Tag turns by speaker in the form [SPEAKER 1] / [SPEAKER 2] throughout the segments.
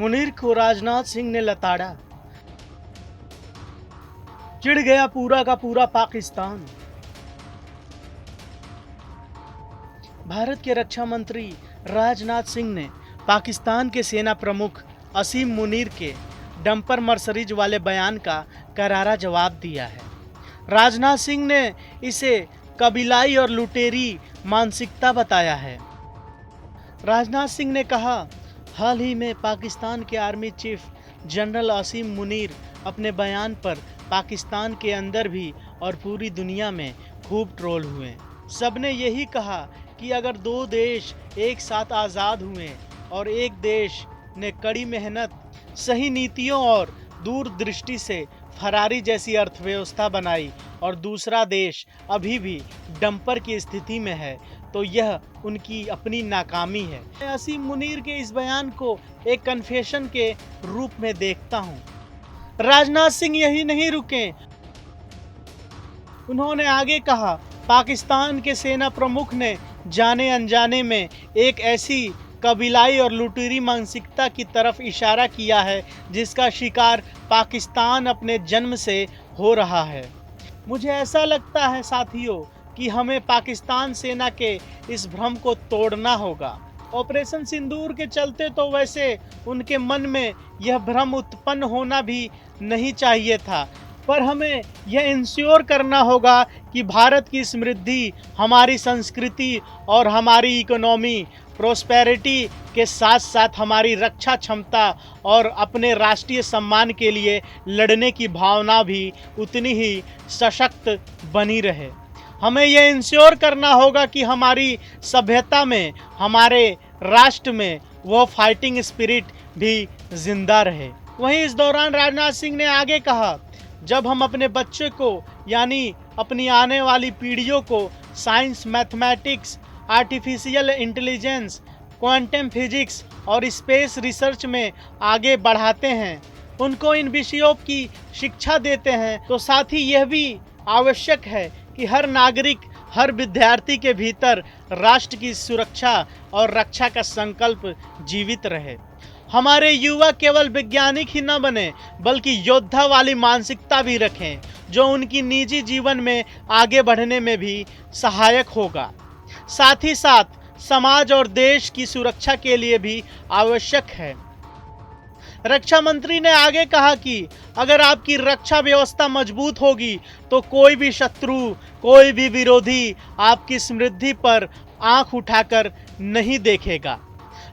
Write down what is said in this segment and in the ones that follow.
[SPEAKER 1] मुनीर को राजनाथ सिंह ने लताड़ा। चिढ़ गया पूरा का पूरा पाकिस्तान। भारत के रक्षा मंत्री राजनाथ सिंह ने पाकिस्तान के सेना प्रमुख असीम मुनीर के डंपर मर्सरीज वाले बयान का करारा जवाब दिया है। राजनाथ सिंह ने इसे कबीलाई और लुटेरी मानसिकता बताया है। राजनाथ सिंह ने कहा, हाल ही में पाकिस्तान के आर्मी चीफ जनरल असीम मुनीर अपने बयान पर पाकिस्तान के अंदर भी और पूरी दुनिया में खूब ट्रोल हुए। सबने यही कहा कि अगर दो देश एक साथ आज़ाद हुए और एक देश ने कड़ी मेहनत, सही नीतियों और दूरदृष्टि से फरारी जैसी अर्थव्यवस्था बनाई और दूसरा देश अभी भी डंपर की स्थिति में है, तो यह उनकी अपनी नाकामी है। मैं असीम मुनीर के इस बयान को एक कन्फेशन के रूप में देखता हूं। राजनाथ सिंह यही नहीं रुके, उन्होंने आगे कहा, पाकिस्तान के सेना प्रमुख ने जाने अनजाने में एक ऐसी कबीलाई और लुटेरी मानसिकता की तरफ इशारा किया है जिसका शिकार पाकिस्तान अपने जन्म से हो रहा है। मुझे ऐसा लगता है साथियों कि हमें पाकिस्तान सेना के इस भ्रम को तोड़ना होगा। ऑपरेशन सिंदूर के चलते तो वैसे उनके मन में यह भ्रम उत्पन्न होना भी नहीं चाहिए था, पर हमें यह इंश्योर करना होगा कि भारत की समृद्धि, हमारी संस्कृति और हमारी इकोनॉमी प्रोस्पेरिटी के साथ साथ हमारी रक्षा क्षमता और अपने राष्ट्रीय सम्मान के लिए लड़ने की भावना भी उतनी ही सशक्त बनी रहे। हमें यह इंश्योर करना होगा कि हमारी सभ्यता में, हमारे राष्ट्र में वह फाइटिंग स्पिरिट भी जिंदा रहे। वहीं इस दौरान राजनाथ सिंह ने आगे कहा, जब हम अपने बच्चे को यानी अपनी आने वाली पीढ़ियों को science, mathematics, artificial intelligence, quantum physics और स्पेस रिसर्च में आगे बढ़ाते हैं, उनको इन विषयों की शिक्षा देते हैं, तो साथ ही यह भी आवश्यक है कि हर नागरिक, हर विद्यार्थी के भीतर राष्ट्र की सुरक्षा और रक्षा का संकल्प जीवित रहे। हमारे युवा केवल वैज्ञानिक ही न बने बल्कि योद्धा वाली मानसिकता भी रखें, जो उनकी निजी जीवन में आगे बढ़ने में भी सहायक होगा। साथ ही साथ समाज और देश की सुरक्षा के लिए भी आवश्यक है। रक्षा मंत्री ने आगे कहा कि अगर आपकी रक्षा व्यवस्था मजबूत होगी तो कोई भी शत्रु, कोई भी विरोधी आपकी समृद्धि पर आंख उठाकर नहीं देखेगा,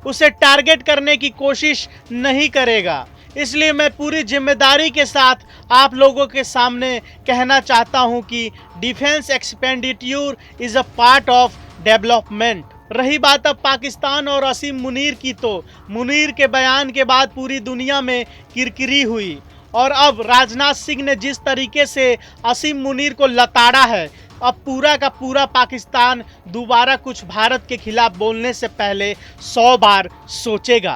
[SPEAKER 1] उसे टारगेट करने की कोशिश नहीं करेगा। इसलिए मैं पूरी जिम्मेदारी के साथ आप लोगों के सामने कहना चाहता हूं कि defence expenditure is a part of development. रही बात अब पाकिस्तान और असीम मुनीर की, तो मुनीर के बयान के बाद पूरी दुनिया में किरकिरी हुई और अब राजनाथ सिंह ने जिस तरीके से असीम मुनीर को लताड़ा है, अब पूरा का पूरा पाकिस्तान दोबारा कुछ भारत के खिलाफ बोलने से पहले 100 बार सोचेगा।